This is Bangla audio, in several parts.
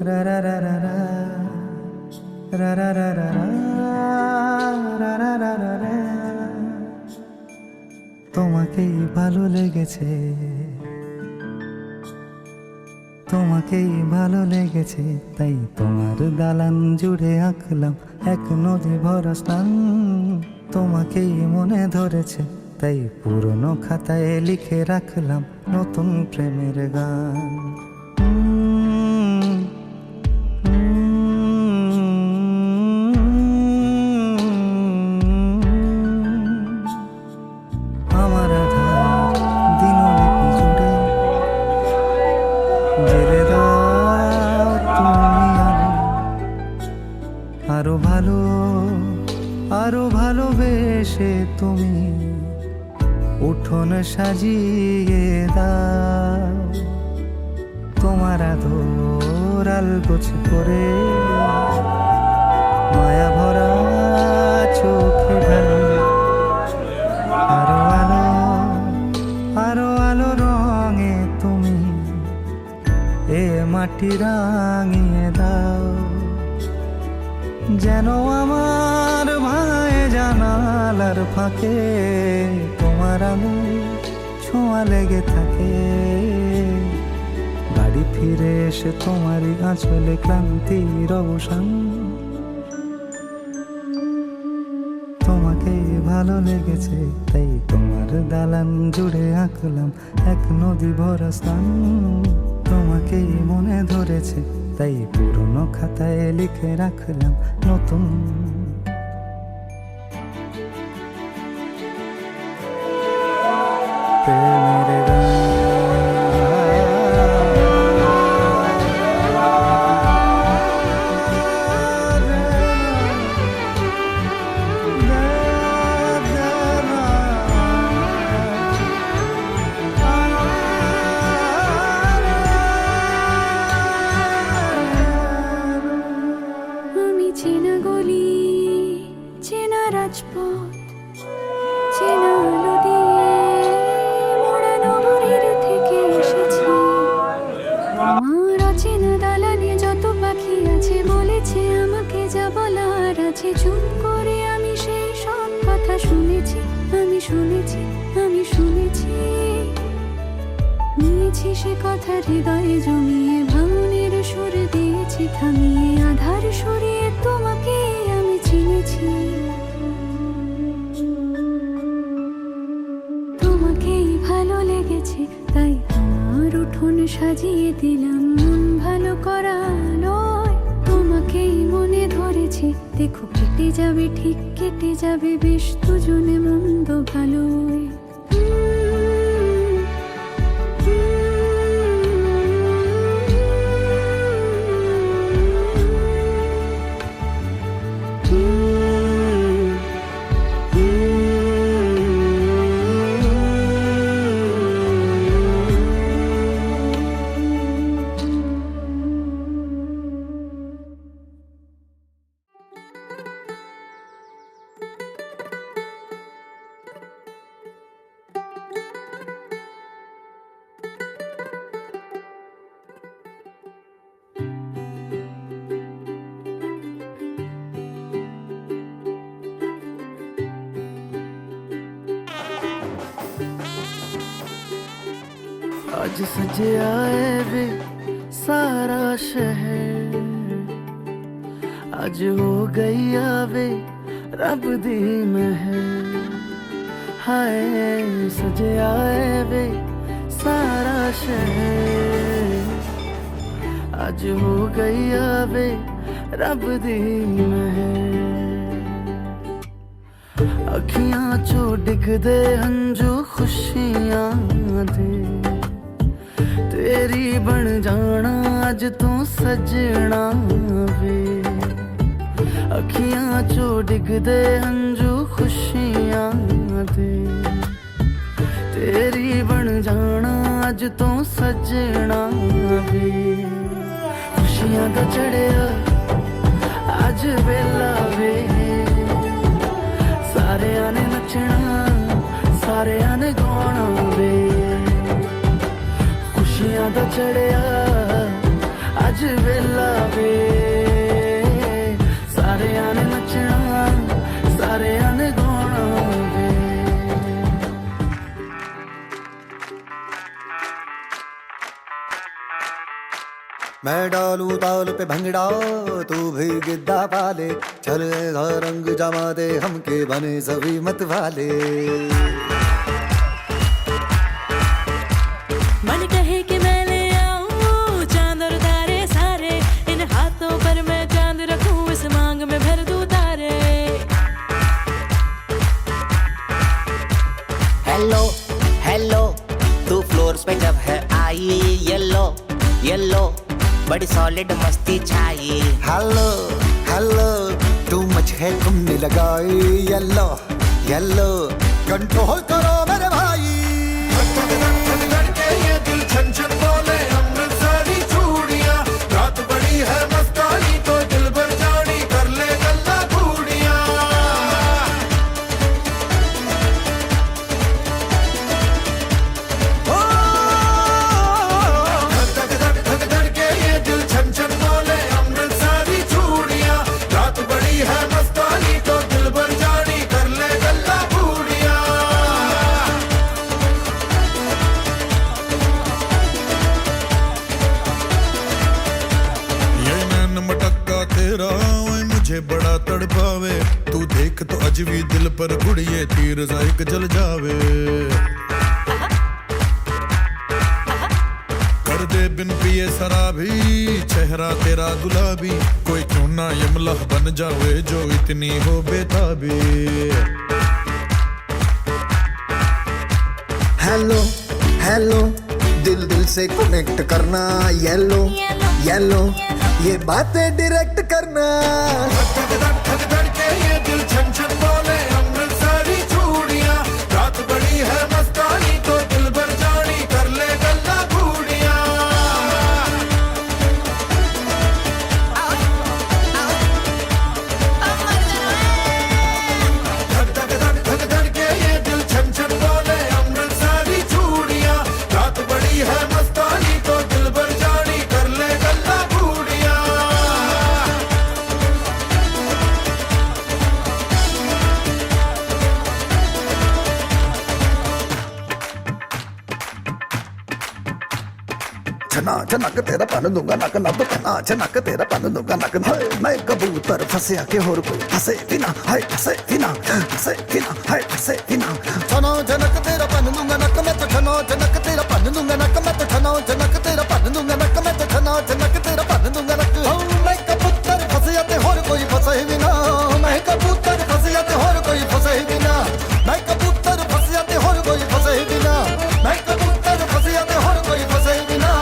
রা রা রা রা রা রা রা রা রা রা রা রা রা রা। তোমাকেই ভালো লেগেছে, তোমাকেই ভালো লেগেছে, তাই তোমার দালান জুড়ে আঁকলাম এক নদী ভরা স্নান। তোমাকেই মনে ধরেছে, তাই পুরনো খাতায় লিখে রাখলাম নতুন প্রেমের গান। আমার আধার দিনলিপি জুড়ে জেলে দাও তুমি আরো ভালো, আরো ভালোবেসে তুমি উঠোন সাজিয়ে দাও। তোমার আদর আলগোছ করে মায়া ভরা চোখে ঢালো আরো আলো, আরো আলো রঙে তুমি এ মাটি রাঙিয়ে দাও। যেন আমার ভাই জানালার ফাঁকে তোমার আলো ছোঁয়া লেগে থাকে। বাড়ি ফিরে এসে তোমারই আঁচলে ক্লান্তির অবসান। তোমাকেই ভালো লেগেছে, তাই তোমার দালান জুড়ে আঁকলাম এক নদী ভরা স্থান। তোমাকেই মনে ধরেছে, তাই পুরনো খাতায় লিখে রাখলাম নতুন প্রেমের গান। চেনা গলি, চেনা রাজপথ, চেনা আলো দিয়ে মোড়া নগরীর থেকে এসেছি। আমার অচেনা দালানে যত পাখি আছে বলেছে আমাকে যা বলার আছে। চুপ করে আমি সেই সব কথা শুনেছি, আমি শুনেছি, আমি শুনেছি। নিয়েছি সে কথা হৃদয়ে জমিয়ে, ভাঙনের সুর দিয়েছি থামিয়ে, আধার সরিয়ে তোমাকে আমি চিনেছি। তোমাকেই ভালো লেগেছে, তাই তোমার উঠোন সাজিয়ে দিলাম মন ভালো করা নয়। তোমাকেই মনে ধরেছে, দেখো কেটে যাবে, ঠিক কেটে যাবে বেশ দুজনে মন্দ ভালোই। आज सजे आए वे सारा शहर, आज हो गई आवे रब दी महर। हाय सजे आए वे सारा शहर, आज हो गई आवे रब दी महर। अखियां चो डिगदे हंजू खुशियां दे, तेरी बन जाना अज तू सजना वे। अखियां चो डिगदे हंजू खुशियां दे, तेरी बन जाना अज तू सजना वे। खुशियां दा चढ़िया अज वेला वे, सारेयां ने नचना सारेयां ने गाना वे। खुशियां दा चढ़िया अज अज वेला वे सारे आने नचना सारे आने गाना वे मैं डालू ताल पे भंगड़ा तू भी गिद्दा पाले चल ऐसा रंग जमा दे हमके बने सभी मत वाले मन कहे कि मैं ले आऊं चांद और तारे सारे इन हाथों पर मैं चांद रखूं इस मांग में भर दूं तारे हेलो हेलो तू फ्लोर पे जब है आई येलो येलो बड़ी सॉलिड मस्ती छाई हेलो हेलो तू मच है तुमने लगाई येलो येलो कंट्रोल करो मेरे भाई ये दिल छन छन बोले अमृतसरी चूड़ियां रात बड़ी है मस्तानी तो दिल भर जानी कर ले गल्ला बूढ़ियां धक धक धक धक के ये दिल छन छन बोले अमृतसरी चूड़ियां रात बड़ी है मस्तानी तो दिल भर जानी कर ले गल्ला बूढ़ियां ये नैन मटक्का तेरा ओए मुझे बड़ा तड़पावे तू देख तो अज भी दिल पर गुड़िए तीर जाइक जल जावे कर दे बिन पिए शराबी चेहरा तेरा गुलाबी कोई क्यों ना यमला बन जावे जो इतनी हो बेताबी हेलो हेलो दिल दिल से कनेक्ट करना येलो येलो ये बातें डायरेक्ट करना धक धक धक धक के ये दिल छन छन बोले अमृतसरी चूड़ियां रात बड़ी है मस्तानी तो दिल भर जानी कर ले गल्ला बूढ़ियां धक धक धक धक धक के ये दिल छन छन बोले अमृतसरी चूड़ियां रात बड़ी है मस्तानी तो दिल भर जानी कर ले गल्ला बूढ़ियां छना छनक तेरा पन दूंगा नक नब छना छनक तेरा पन दूंगा नक हाय मैं कबूतर फंसे के होर कोई फंसे बिना हाय फंसे बिना हाय फंसे बिना छनो छनक तेरा पन दूंगा नक मैं तो छनो छनक तेरा पन दूंगा नक मैं तो छनो छनक तेरा पन दूंगा नक मैं तो छनो छनक तेरा पन दूंगा नक मैं कबूतर फंसे के होर कोई फंसे बिना मैं कबूतर फंसे के होर कोई फंसे बिना मैं कबूतर फंसे के होर कोई फंसे बिना मैं कबूतर फंसे के होर कोई फंसे बिना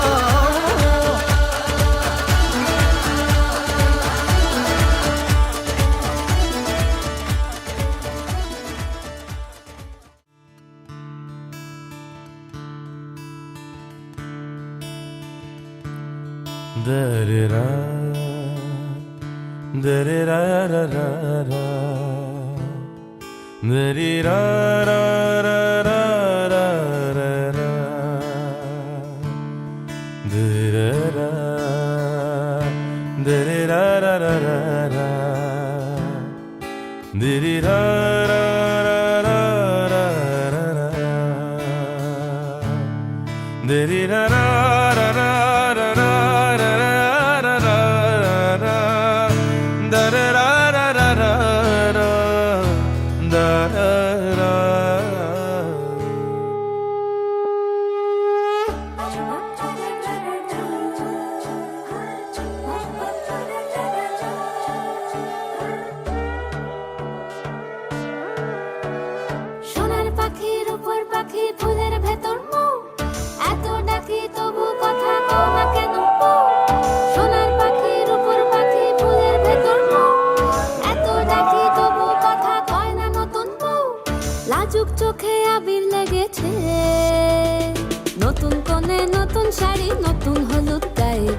Da-da-da, da-da-da-da-da-da, da-dee-da-da-da-da-da-da, da-da-da, da-dee-da-da-da-da-da, dee-dee-da-da-da-da-da, সোনার পাখির উপর পাখি ফুলের ভেতর মৌ এত ডাকি তবু কথা কও না কেন বউ? সোনার পাখির উপর পাখি ফুলের ভেতর মৌ এত ডাকি তবু কথা কয় না নতুন বউ লাজুক চোখে আবির লেগেছে নতুন কোণে নতুন শাড়ি নতুন হলুদ গায়ে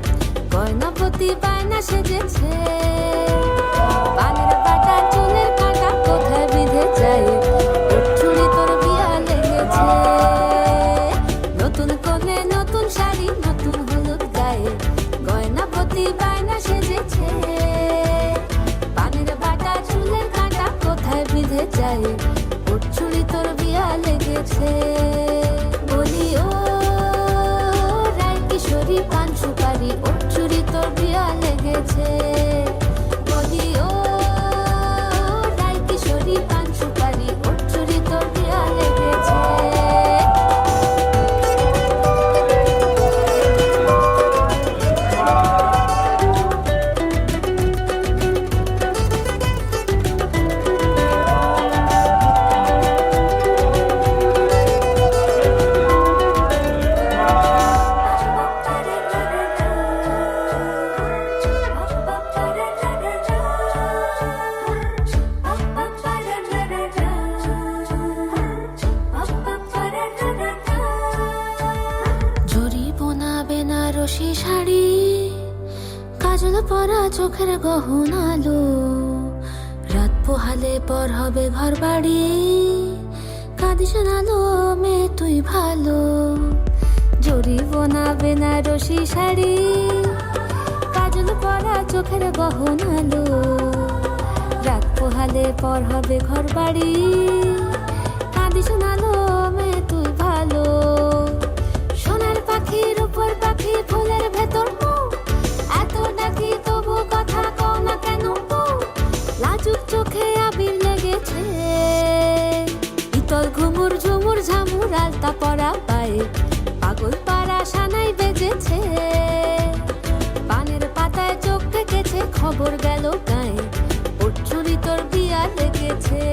গয়না প্রতি বায়না সেজেছে পানের পাটা চুলের কাঁটা কোথায় বিঁধে যায় ওর চুড়ি তোর বিয়া লেগেছে নতুন কোণে নতুন শাড়ি নতুন হলুদ গায়ে গয়না প্রতি পায়ে ওর চুড়ি তোর বিয়া লেগেছে বলি ও রায় কিশোরী পান সুপারি ওর চুড়ি তোর বিয়া লেগেছে বলি ও রায় কিশোরী পান সুপারি ওর চুড়ি তোর বিয়া লেগেছে জরি বোনা বেনারসি শাড়ি কাজল পরা চোখের গহনালো রাত পোহালে পর হবে ঘর বাড়ি কাঁদিস নালো মেয়ে তুই ভালো জরি বোনা বেনারসি শাড়ি কাজল পরা চোখের গহনালো রাত পোহালে পর হবে ঘর বাড়ি কাঁদিস নালো মেয়ে তুই ভালো সোনার পাখির উপর পাখি ফুলের ভেতর এত নাকি তবু কথা কও না কেন লাজুক চোখে আবির লেগেছে ইতল ঘুমুর ঝুমুর ঝামুর আলতা পরা পায়ে পাগল পাড়া সানাই বেজেছে পানের পাতায় চোখ থেকেছে খবর গেল গায়ে ওর চুরি তোর বিয়া লেগেছে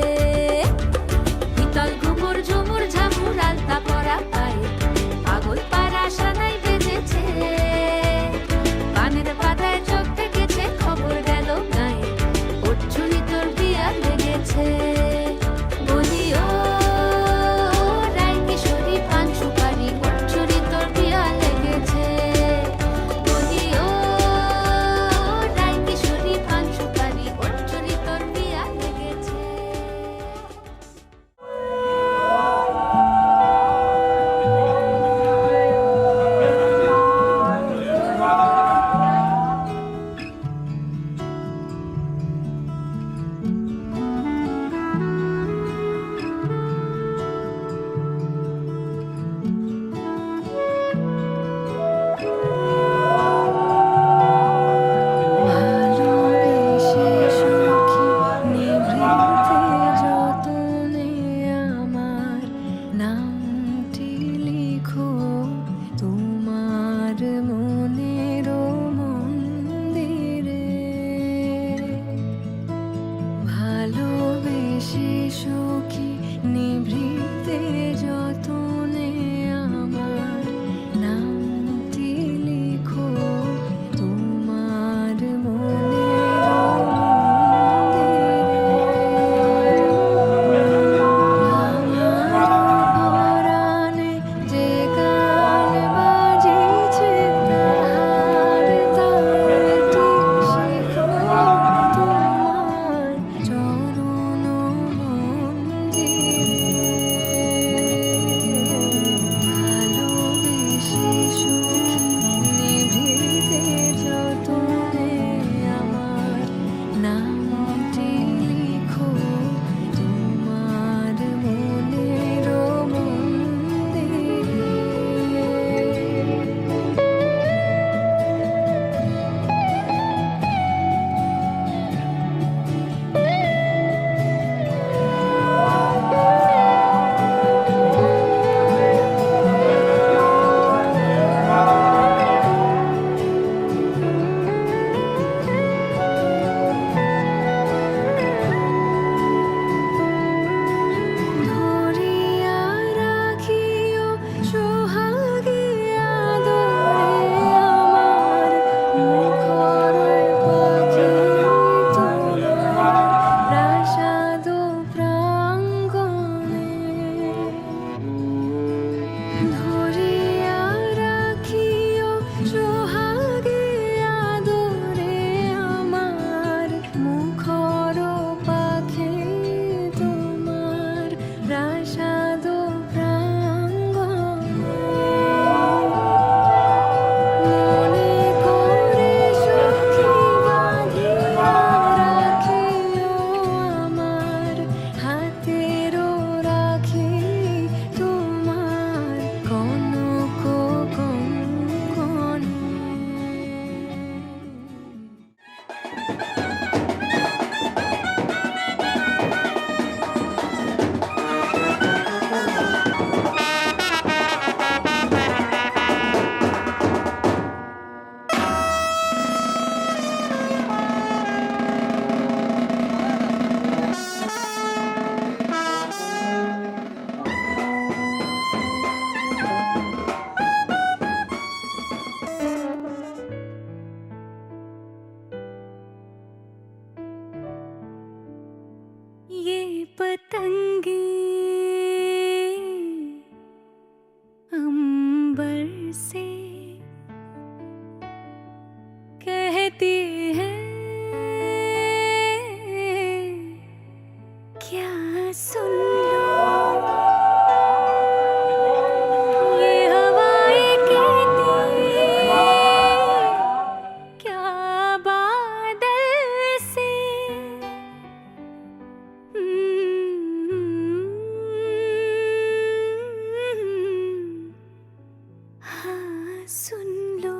सुन लो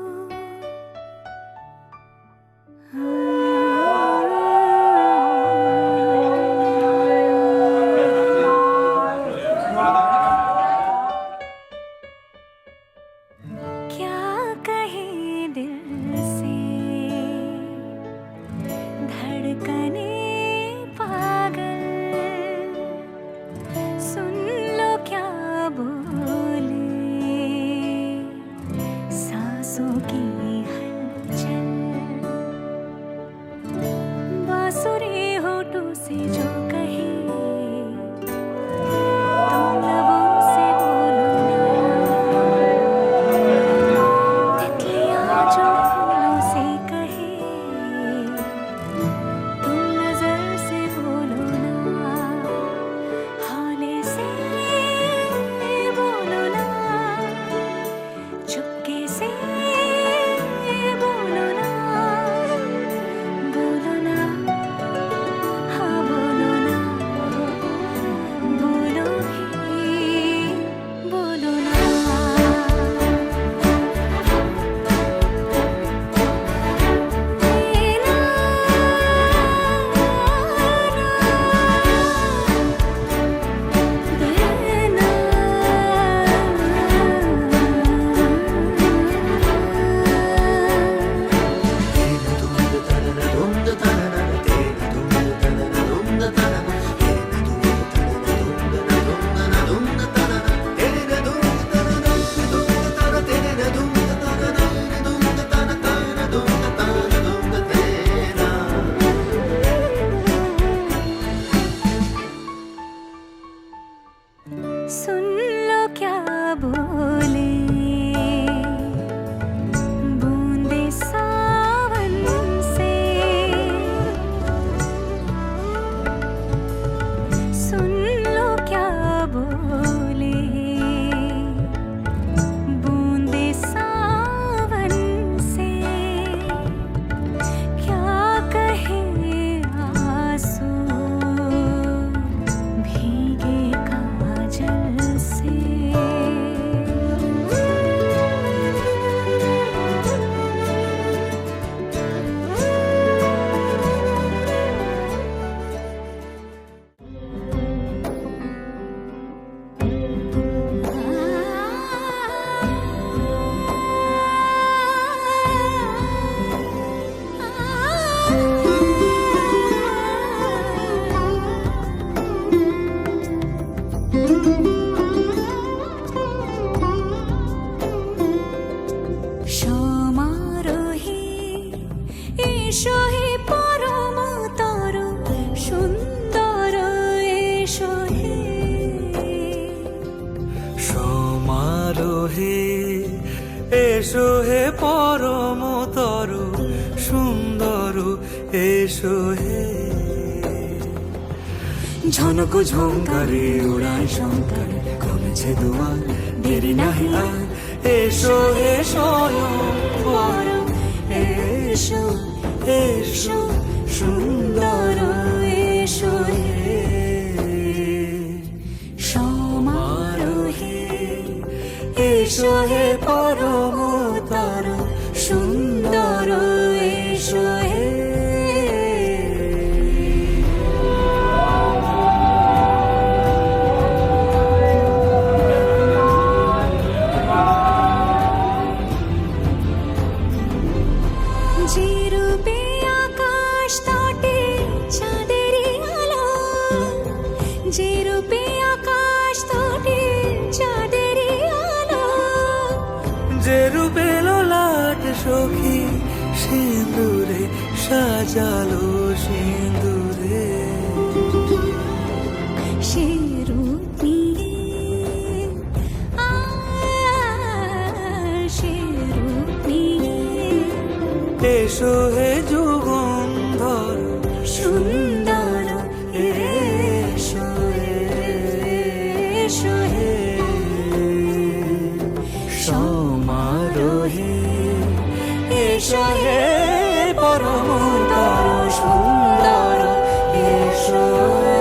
क्या कहे दिल से धड़कने पागल सुन लो क्या बोले सांसों की हलचल बांसुरी होठों से जो कहे तुम लबों से बोलो ना तितलियां जो फूलों से कहे तुम नजर से बोलो ना हौले से बोलो ना चुपके से बोलो ना हाँ बोलो ना बोलो भी बोलो ना सुन लो क्या बोले बूंदे सावन से सुन लो क्या बोले बूंदे सावन से क्या कहे आंसू भीगे काजल से সমারোহে এসো হে পরম তর সুন্দর এসো হে সমারোহে এসো হে পরমতর সুন্দর এসো হে ঝনক ঝঙ্কারে উড়ায় শঙ্কর খুলেছে দুয়ার দেরি নাহি আর এসো হে স্বয়ংবর এসো এসো সুন্দর এসো হে সমারোহে এসো হে পরমতর সুন্দর এসো হে যে রূপে আকাশ তটে চাঁদেরই আলো যে রূপে আকাশ তটে চাঁদেরই আলো যে রূপে লোলাট সখী সিঁদুরে সাজালো সিঁদুরে সে রূপ নিয়ে সে রূপ নিয়ে এসো হে যুগন্ধর সুন্দর এসো এসো হে সমারোহে এসো হে পরমতর সুন্দর এসো হে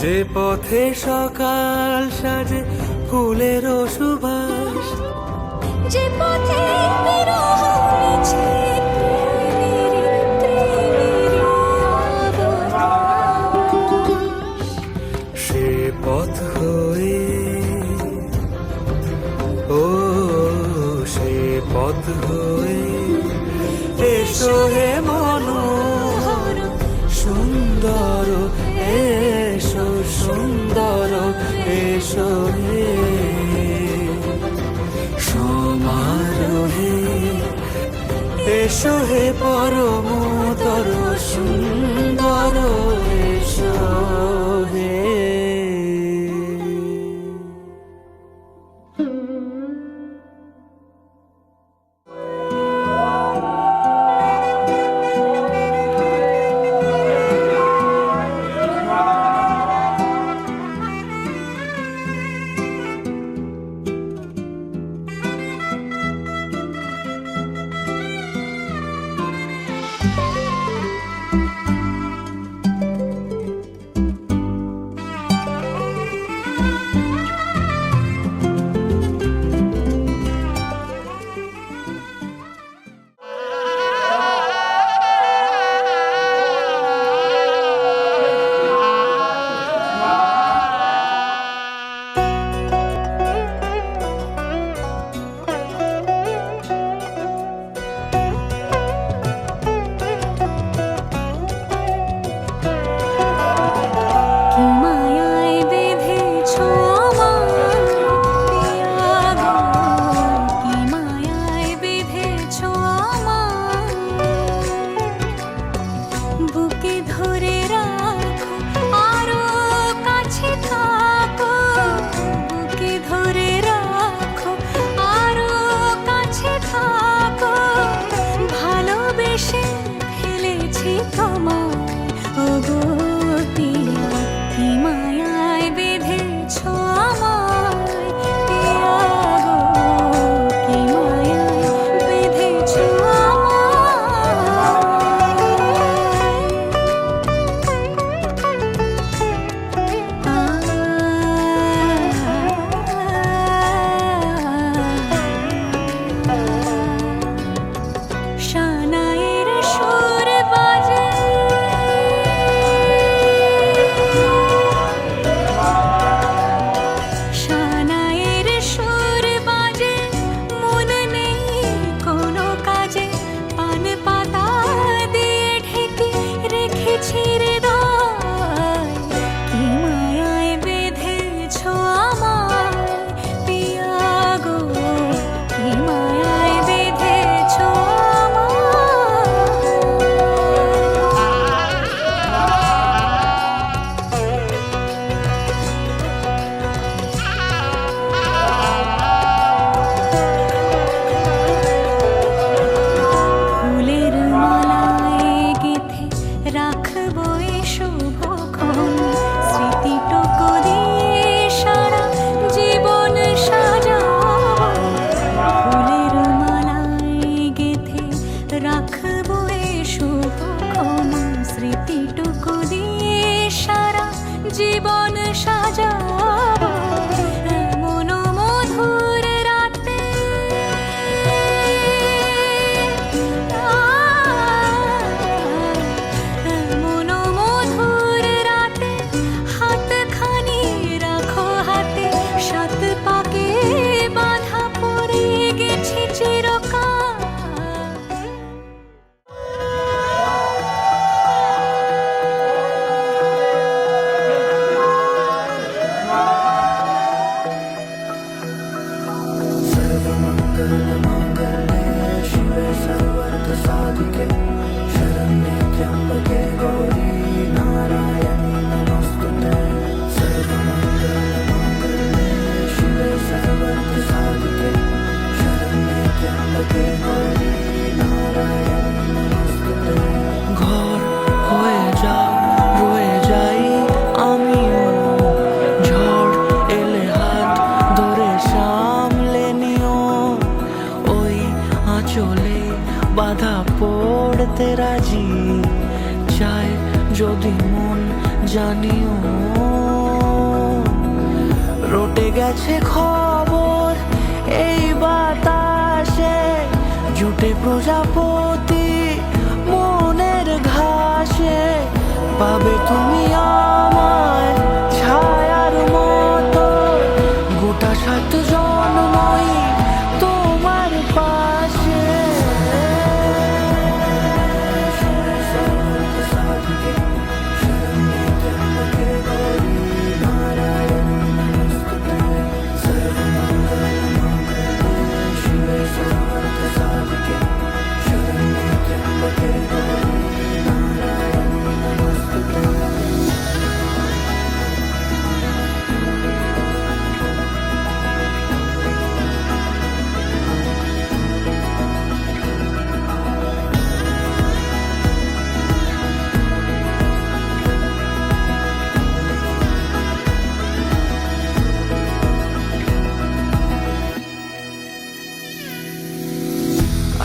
যে পথে সকাল সাজে ফুলের সুবাস, যে পথে বিরহ মিছে প্রেমেরই আভাস। সে পথ হয়ে, ও সে পথ হয়ে এসো হে মনোহর সুন্দর, এসো সুন্দর, এসো হে সমারোহে, এসো হে পরমতর সুন্দর, এসো হে। কি মায়ায় বেঁধেছ আমায় পিয়া গো, কি মায়ায় বেঁধেছ আমায়। বুকে ধরে রাখো আরো কাছে থাকো, বুকে ধরে রাখো আরো কাছে থাকো। ভালোবেসে ফেলেছি তোমায় ওগো পিয়া, কি মায়ায় বেঁধেছ আমায় পিয়া গো, কি মায়ায় বেঁধেছ আমায়। শানায়ের সুর বাজে, শানায়ের সুর বাজে, মন নেই কোনো কাজে। পান পাতা দিয়ে ঢেকে রেখেছি হৃদয়, কি মায়ায় বেঁধেছ আমায় পিয়া গো, কি মায়ায় বেঁধেছ ফুলের মালায় গেঁথে রাখবো এ শুভক্ষণ। স্মৃতিটুকু দিয়ে সারা জীবন সাজাবো, ফুলের মালায় গেঁথে রাখবো এ শুভক্ষণ। স্মৃতিটুকু দিয়ে সারা জীবন সাজাবো। এমন মধুর রাতে, এমন মধুর রাতে হাতখানি রাখো হাতে। সাত পাকে বাঁধা পড়ে গেছি চিরকাল। ঘর হয়ে যাও, রয়ে যাই আমিও। ঝড় এলে হাত ধরে সামলে নিও। ওই আঁচলে বাধা পড়তে রাজি, চায় যদি মন জানিও। গেছে খবর এই বাতাসে, জুটে প্রজাপতি মনের ঘাসে। পাবে তুমি আমায় ছায়ার মতো, গোটা 7 জন্মই তোমার পাশে।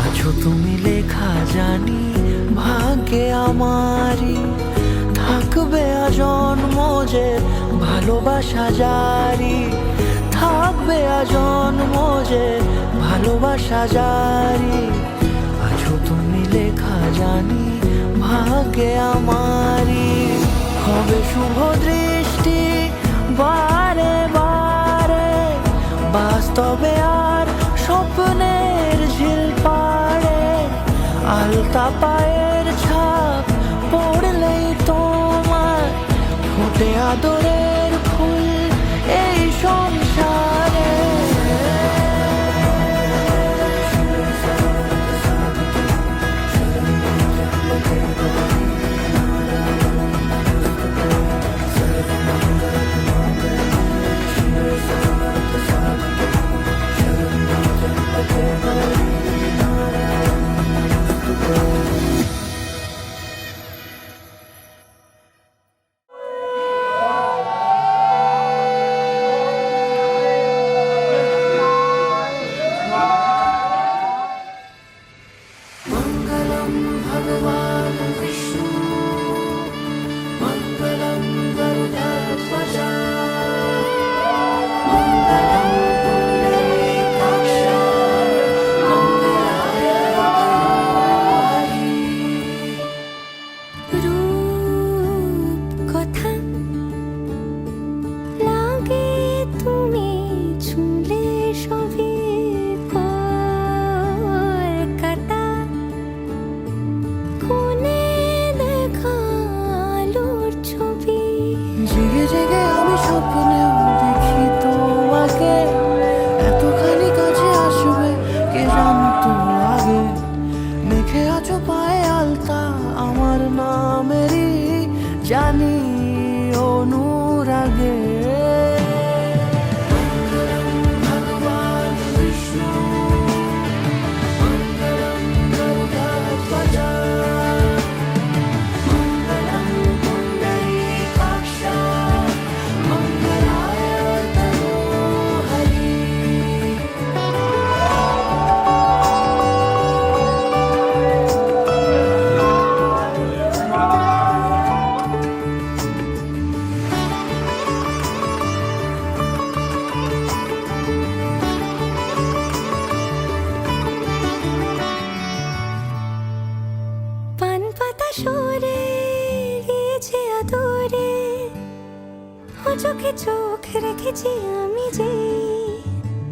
আছো তুমি লেখা জানি ভাগ্যে আমারই, থাকবে আজন্ম যে ভালোবাসা জারি, থাকবে আজন্ম যে ভালোবাসা জারি। আছো তুমি লেখা জানি ভাগ্যে আমারই, হবে শুভ দৃষ্টি বারে বারে, বাস্তবে আর স্বপ্নের ঝিল পাড়ে। আলতা পায়ের ছাপ পড়লেই তোমার ফোটে আদরের ফুল এই সংসারে। জানি অনুরাগে। চোখে চোখ রেখেছি আমি যে,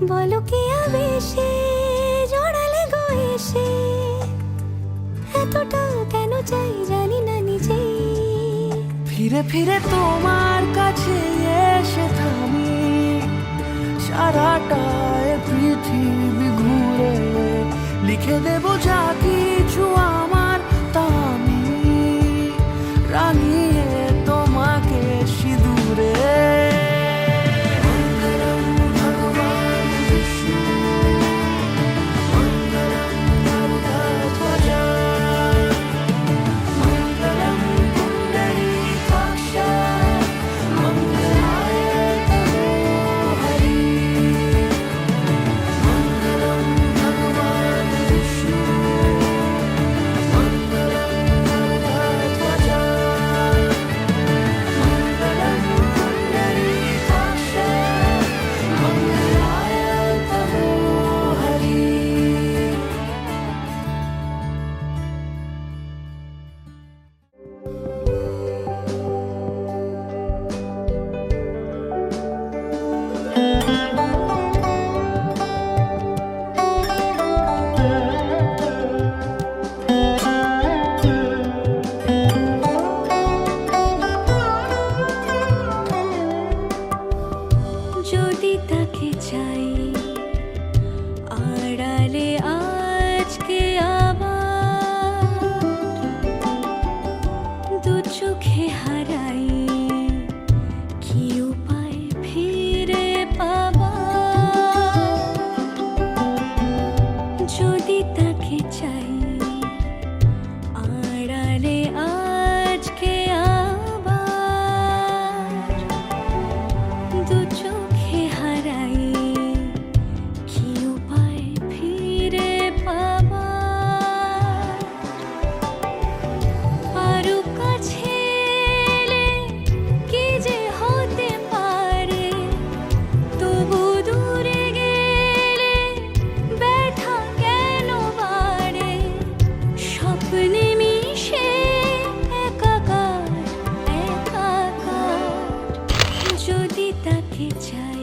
বলো কি আবেশে জড়ালে গো এসে, এতটা কেন চাই জানি না নিজে। ফিরে ফিরে তোমার কাছে এসে থামি, সারাটা পৃথিবী ঘুরে লিখে দেব যা কিছু আমার, তা আমি রাঙিয়ে তোমাকে সিঁদুরে। যদি তাকে চাই আড়ালে আজকে আবার দু চোখে হারাই কি উপায় ফিরে পাবার যদি তাকে চাই আড়ালে আজকে আবার দু চোখে হারাই কি উপায় ফিরে পাবার আরো কাছে এলে কি যে হতে পারে তবু দূরে গেলে ব্যথা কেন বাড়ে স্বপ্নে মিশে একাকার একাকার যদি তাকে চাই